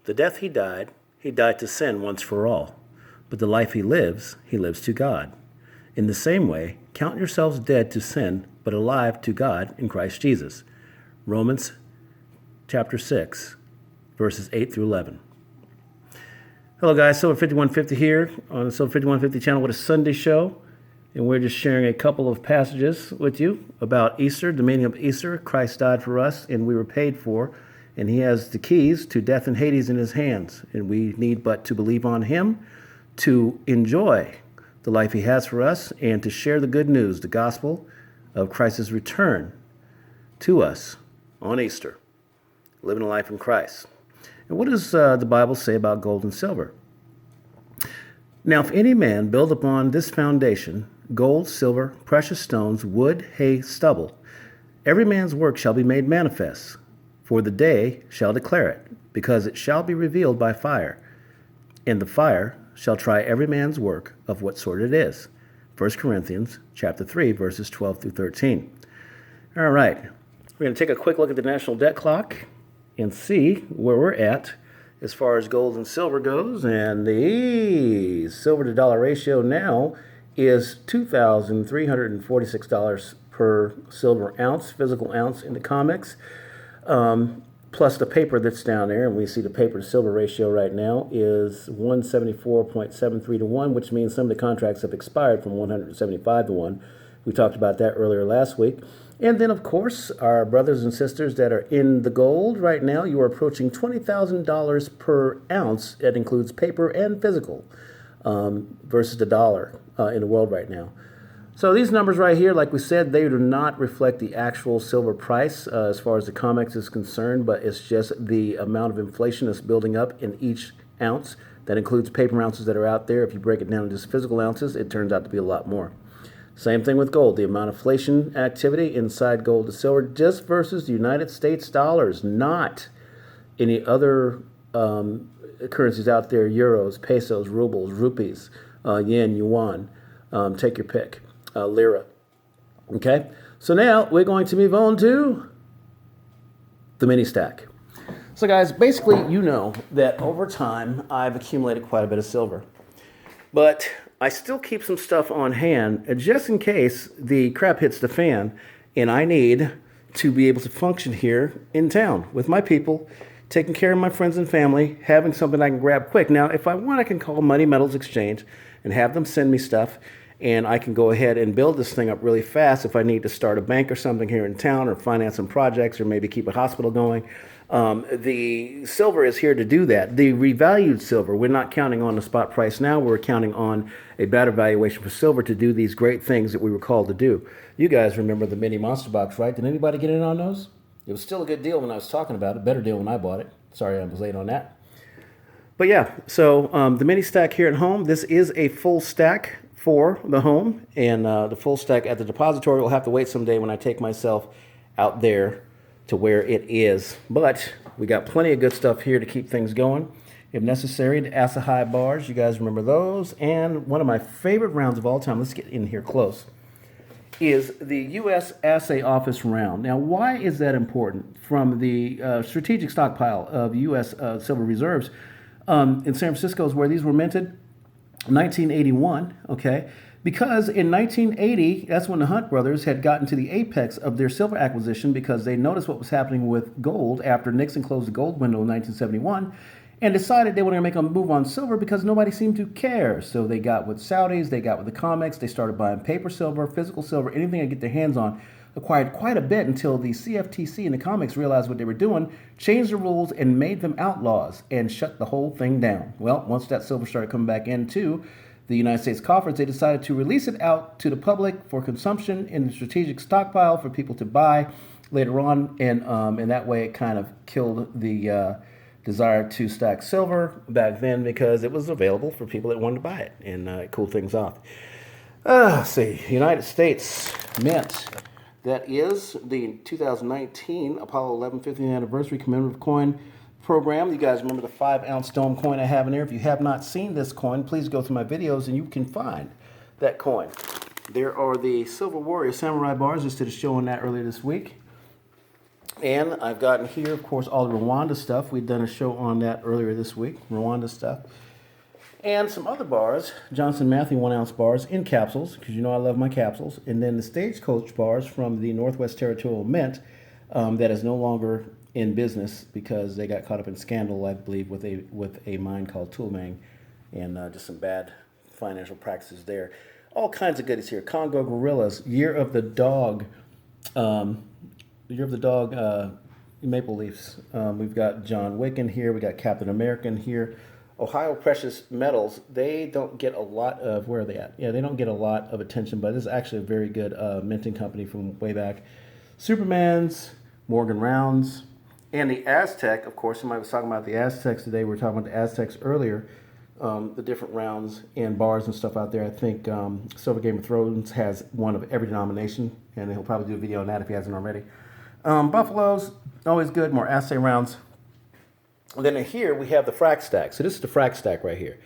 The death he died to sin once for all. But the life he lives to God. In the same way, count yourselves dead to sin, but alive to God in Christ Jesus. Romans chapter 6, verses 8 through 11. Hello guys, Silver 5150 here on the Silver 5150 channel with a Sunday show. And we're just sharing a couple of passages with you about Easter, the meaning of Easter. Christ died for us and we were paid for. And he has the keys to death and Hades in his hands. And we need but to believe on him to enjoy the life he has for us and to share the good news, the gospel of Christ's return to us on Easter, living a life in Christ. And what does the Bible say about gold and silver? Now, if any man build upon this foundation, gold, silver, precious stones, wood, hay, stubble, every man's work shall be made manifest, for the day shall declare it, because it shall be revealed by fire, and the fire shall try every man's work of what sort it is. 1 Corinthians chapter 3, verses 12 through 13. All right, we're going to take a quick look at the national debt clock and see where we're at as far as gold and silver goes. And the silver to dollar ratio now is $2,346 per silver ounce, physical ounce in the COMEX. Plus the paper that's down there, and we see the paper to silver ratio right now is 174.73 to 1, which means some of the contracts have expired from 175 to 1. We talked about that earlier last week. And then, of course, our brothers and sisters that are in the gold right now, you are approaching $20,000 per ounce. That includes paper and physical versus the dollar in the world right now. So these numbers right here, like we said, they do not reflect the actual silver price as far as the COMEX is concerned, but it's just the amount of inflation that's building up in each ounce. That includes paper ounces that are out there. If you break it down into just physical ounces, it turns out to be a lot more. Same thing with gold. The amount of inflation activity inside gold to silver just versus the United States dollars, not any other currencies out there, euros, pesos, rubles, rupees, yen, yuan, take your pick. Lira. Okay, so now we're going to move on to the mini stack. So guys, basically you know that over time I've accumulated quite a bit of silver, but I still keep some stuff on hand just in case the crap hits the fan and I need to be able to function here in town with my people, taking care of my friends and family, having something I can grab quick. Now, if I want, I can call Money Metals Exchange and have them send me stuff. And I can go ahead and build this thing up really fast if I need to start a bank or something here in town or finance some projects or maybe keep a hospital going. The silver is here to do that. The revalued silver, we're not counting on the spot price now. We're counting on a better valuation for silver to do these great things that we were called to do. You guys remember the mini monster box, right? Did anybody get in on those? It was still a good deal when I was talking about it. Better deal when I bought it. Sorry I was late on that. But yeah, so the mini stack here at home, this is a full stack for the home, and the full stack at the depository will have to wait someday when I take myself out there to where it is. But we got plenty of good stuff here to keep things going. If necessary, the Asahi bars, you guys remember those. And one of my favorite rounds of all time, let's get in here close, is the U.S. Assay Office round. Now, why is that important? From the strategic stockpile of U.S. silver reserves in San Francisco is where these were minted. 1981, okay, because in 1980, that's when the Hunt brothers had gotten to the apex of their silver acquisition because they noticed what was happening with gold after Nixon closed the gold window in 1971 and decided they were going to make a move on silver because nobody seemed to care. So they got with Saudis, they got with the COMEX, they started buying paper silver, physical silver, anything they get their hands on, acquired quite a bit until the CFTC and the COMEX realized what they were doing, changed the rules and made them outlaws and shut the whole thing down. Well, once that silver started coming back into the United States coffers, they decided to release it out to the public for consumption in the strategic stockpile for people to buy later on. And that way it kind of killed the desire to stack silver back then because it was available for people that wanted to buy it and cool things off. Let's see, United States Mint. That is the 2019 Apollo 11 50th anniversary commemorative coin program. You guys remember the 5-ounce dome coin I have in there. If you have not seen this coin, please go through my videos and you can find that coin. There are the Silver Warrior Samurai bars, just did a show on that earlier this week. And I've gotten here, of course, all the Rwanda stuff. We've done a show on that earlier this week, Rwanda stuff. And some other bars, Johnson Matthey 1 ounce bars in capsules, because you know I love my capsules. And then the Stagecoach bars from the Northwest Territorial Mint that is no longer in business because they got caught up in scandal, I believe, with a mine called Toolmang, and just some bad financial practices there. All kinds of goodies here. Congo Gorillas, Year of the Dog, Maple Leafs. We've got John Wick in here. We got Captain America in here. Ohio Precious Metals, they don't get a lot of, where are they at? Yeah, they don't get a lot of attention, but this is actually a very good minting company from way back. Supermans, Morgan Rounds, and the Aztec, of course, somebody was talking about the Aztecs today. We were talking about the Aztecs earlier, the different rounds and bars and stuff out there. I think Silver Game of Thrones has one of every denomination, and he'll probably do a video on that if he hasn't already. Buffaloes, always good, more assay rounds. And then in here, we have the frac stack. So this is the frac stack right here.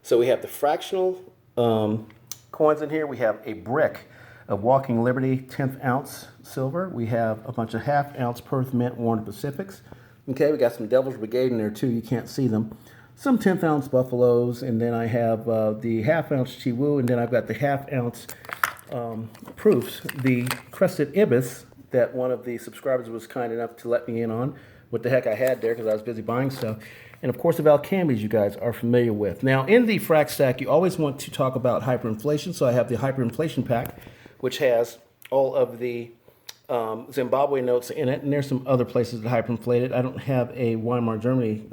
So we have the fractional coins in here. We have a brick of Walking Liberty 10th ounce silver. We have a bunch of half-ounce Perth Mint Warner Pacifics. Okay, we got some Devil's Brigade in there too. You can't see them. Some 10th ounce Buffaloes. And then I have the half-ounce Chiwu. And then I've got the half-ounce proofs. The Crested Ibis that one of the subscribers was kind enough to let me in on. What the heck I had there because I was busy buying stuff. And of course the Valcambys you guys are familiar with. Now in the frac stack you always want to talk about hyperinflation. So I have the hyperinflation pack which has all of the Zimbabwe notes in it. And there's some other places that hyperinflated. I don't have a Weimar Germany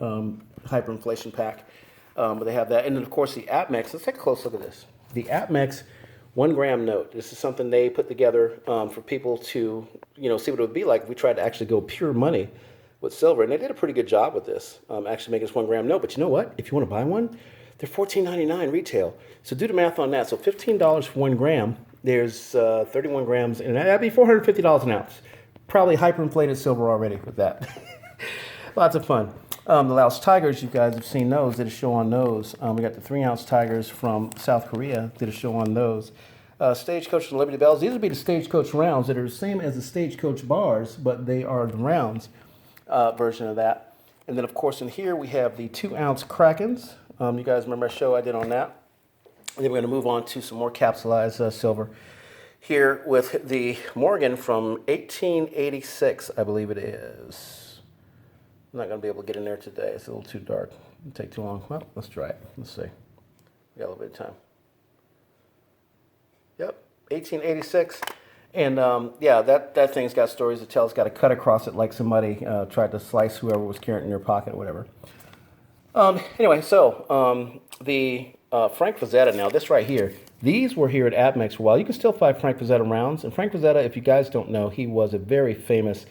hyperinflation pack. But they have that. And then of course the APMEX. Let's take a close look at this. The APMEX 1 gram note. This is something they put together for people to see what it would be like if we tried to actually go pure money with silver, and they did a pretty good job with this, actually making this 1 gram note. But you know what? If you want to buy one, they're $14.99 retail. So do the math on that. So $15 for 1 gram. There's 31 grams, and that'd be $450 an ounce. Probably hyperinflated silver already with that. Lots of fun. The Laos Tigers, you guys have seen those. Did a show on those. We got the 3 ounce Tigers from South Korea. Did a show on those. Stagecoach and Liberty Bells. These would be the Stagecoach rounds that are the same as the Stagecoach bars, but they are the rounds. Version of that. And then of course in here we have the 2 ounce Krakens. You guys remember a show I did on that. And then we're going to move on to some more capsulized silver here with the Morgan from 1886, I believe it is. I'm not going to be able to get in there today. It's a little too dark. It'll take too long. Well, let's try it. Let's see. We got a little bit of time. Yep, 1886. And yeah, that thing's got stories to tell. It's got a cut across it like somebody tried to slice whoever was carrying it in their pocket or whatever. Anyway, so the Frank Frazetta now, this right here, these were here at APMEX for a while. You can still find Frank Frazetta rounds. And Frank Frazetta, if you guys don't know, he was a very famous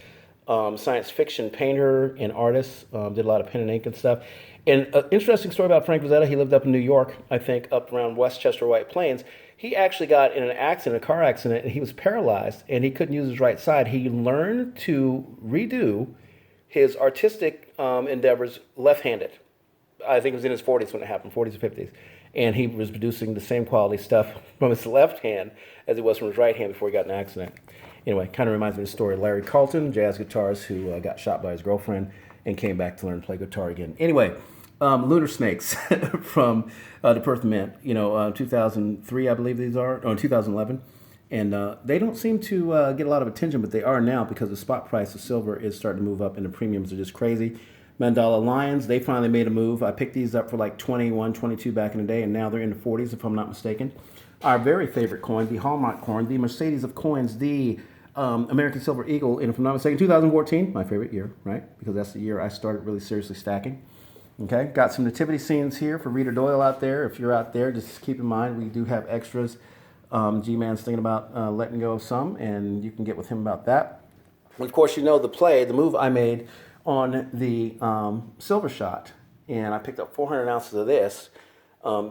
science fiction painter and artist. Did a lot of pen and ink and stuff. And an interesting story about Frank Frazetta, he lived up in New York, I think, up around Westchester, White Plains. He actually got in an accident, a car accident, and he was paralyzed, and he couldn't use his right side. He learned to redo his artistic endeavors left-handed. I think it was in his 40s when it happened, 40s or 50s. And he was producing the same quality stuff from his left hand as it was from his right hand before he got in an accident. Anyway, kind of reminds me of the story of Larry Carlton, jazz guitarist, who got shot by his girlfriend and came back to learn to play guitar again. Anyway, Lunar Snakes from the Perth Mint, 2003, I believe these are, or 2011. And they don't seem to get a lot of attention, but they are now because the spot price of silver is starting to move up and the premiums are just crazy. Mandala Lions, they finally made a move. I picked these up for like 21, 22 back in the day, and now they're in the 40s, if I'm not mistaken. Our very favorite coin, the Hallmark coin, the Mercedes of coins, the American Silver Eagle, and if I'm not mistaken, 2014, my favorite year, right? Because that's the year I started really seriously stacking. Okay, got some nativity scenes here for Rita Doyle out there. If you're out there, just keep in mind we do have extras. G-Man's thinking about letting go of some, and you can get with him about that. And of course, the move I made on the silver shot, and I picked up 400 ounces of this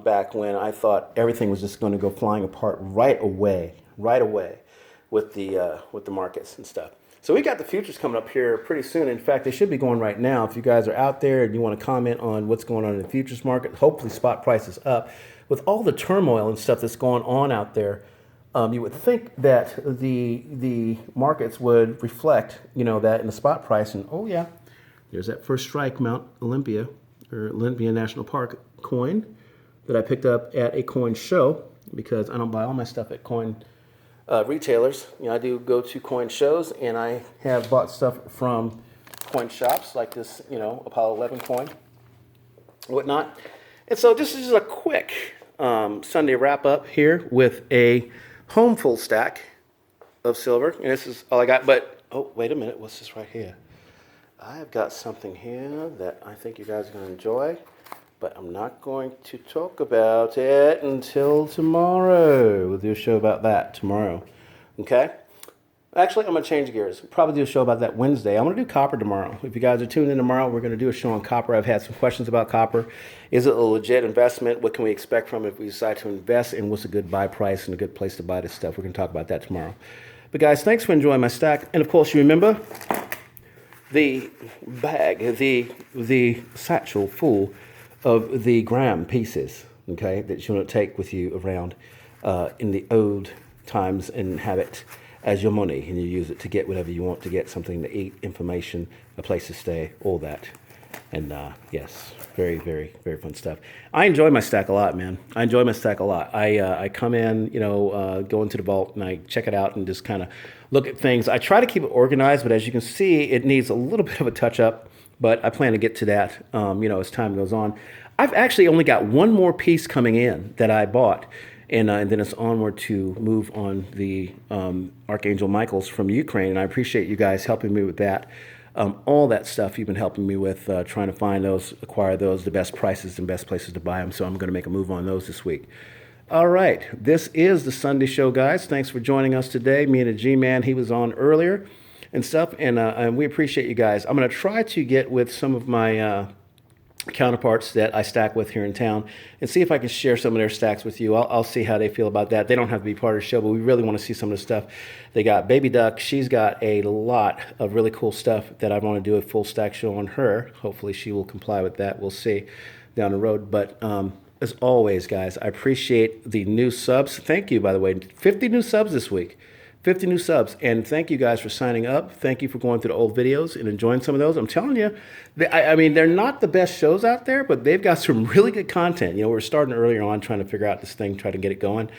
back when I thought everything was just going to go flying apart right away with the markets and stuff. So we got the futures coming up here pretty soon. In fact, they should be going right now. If you guys are out there and you want to comment on what's going on in the futures market, hopefully spot price is up. With all the turmoil and stuff that's going on out there, You would think that the markets would reflect, that in the spot price. And oh yeah, there's that first strike Mount Olympia or Olympia National Park coin that I picked up at a coin show, because I don't buy all my stuff at coin retailers. I do go to coin shows, and I have bought stuff from coin shops like this, Apollo 11 coin, whatnot. And so this is just a quick Sunday wrap up here with a home full stack of silver. And this is all I got. But, oh, wait a minute. What's this right here? I've got something here that I think you guys are going to enjoy, but I'm not going to talk about it until tomorrow. We'll do a show about that tomorrow. Okay? Actually, I'm going to change gears. Probably do a show about that Wednesday. I'm going to do copper tomorrow. If you guys are tuned in tomorrow, we're going to do a show on copper. I've had some questions about copper. Is it a legit investment? What can we expect from it if we decide to invest? And what's a good buy price and a good place to buy this stuff? We're going to talk about that tomorrow. But guys, thanks for enjoying my stack. And of course, you remember the bag, the satchel full of the gram pieces, okay, that you want to take with you around in the old times and have it as your money, and you use it to get whatever you want to get, something to eat, information, a place to stay, all that. And yes, very, very, very fun stuff. I enjoy my stack a lot, man. I enjoy my stack a lot. I come in, go into the vault and I check it out and just kind of look at things. I try to keep it organized, but as you can see, it needs a little bit of a touch up, but I plan to get to that, as time goes on. I've actually only got one more piece coming in that I bought. And then it's onward to move on the Archangel Michaels from Ukraine. And I appreciate you guys helping me with that. All that stuff you've been helping me with, trying to find those, acquire those, the best prices and best places to buy them. So I'm going to make a move on those this week. All right. This is the Sunday show, guys. Thanks for joining us today. Me and the G-Man, he was on earlier and stuff. And we appreciate you guys. I'm going to try to get with some of my counterparts that I stack with here in town and see if I can share some of their stacks with you. I'll see how they feel about that. They don't have to be part of the show, but we really want to see some of the stuff. They got Baby Duck. She's got a lot of really cool stuff that I want to do a full stack show on her. Hopefully she will comply with that. We'll see down the road. But as always, guys, I appreciate the new subs. Thank you, by the way. 50 new subs this week. 50 new subs. And thank you guys for signing up. Thank you for going through the old videos and enjoying some of those. I'm telling you, they're not the best shows out there, but they've got some really good content. We're starting earlier on trying to figure out this thing, try to get it going.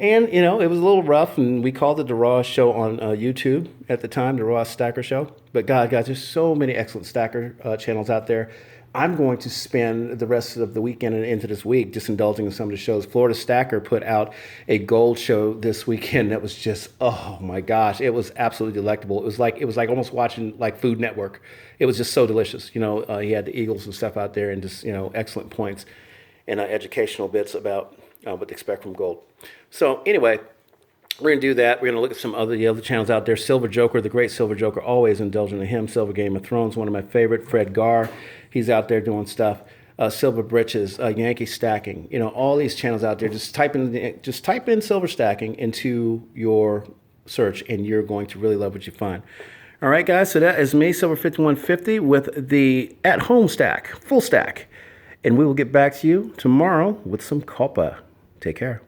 And, it was a little rough, and we called it the Raw Show on YouTube at the time, the Raw Stacker Show. But God, guys, there's so many excellent stacker channels out there. I'm going to spend the rest of the weekend and into this week just indulging in some of the shows. Florida Stacker put out a gold show this weekend that was just, oh my gosh, it was absolutely delectable. It was like almost watching like Food Network. It was just so delicious. He had the Eagles and stuff out there and just, excellent points and educational bits about what to expect from gold. So anyway, we're going to do that. We're going to look at some the other channels out there. Silver Joker, the great Silver Joker, always indulging in him. Silver Game of Thrones, one of my favorite. Fred Garr, he's out there doing stuff. Silver Britches, Yankee Stacking. All these channels out there. Just type in Silver Stacking into your search, and you're going to really love what you find. All right, guys. So that is me, Silver 5150, with the at-home stack, full stack, and we will get back to you tomorrow with some copper. Take care.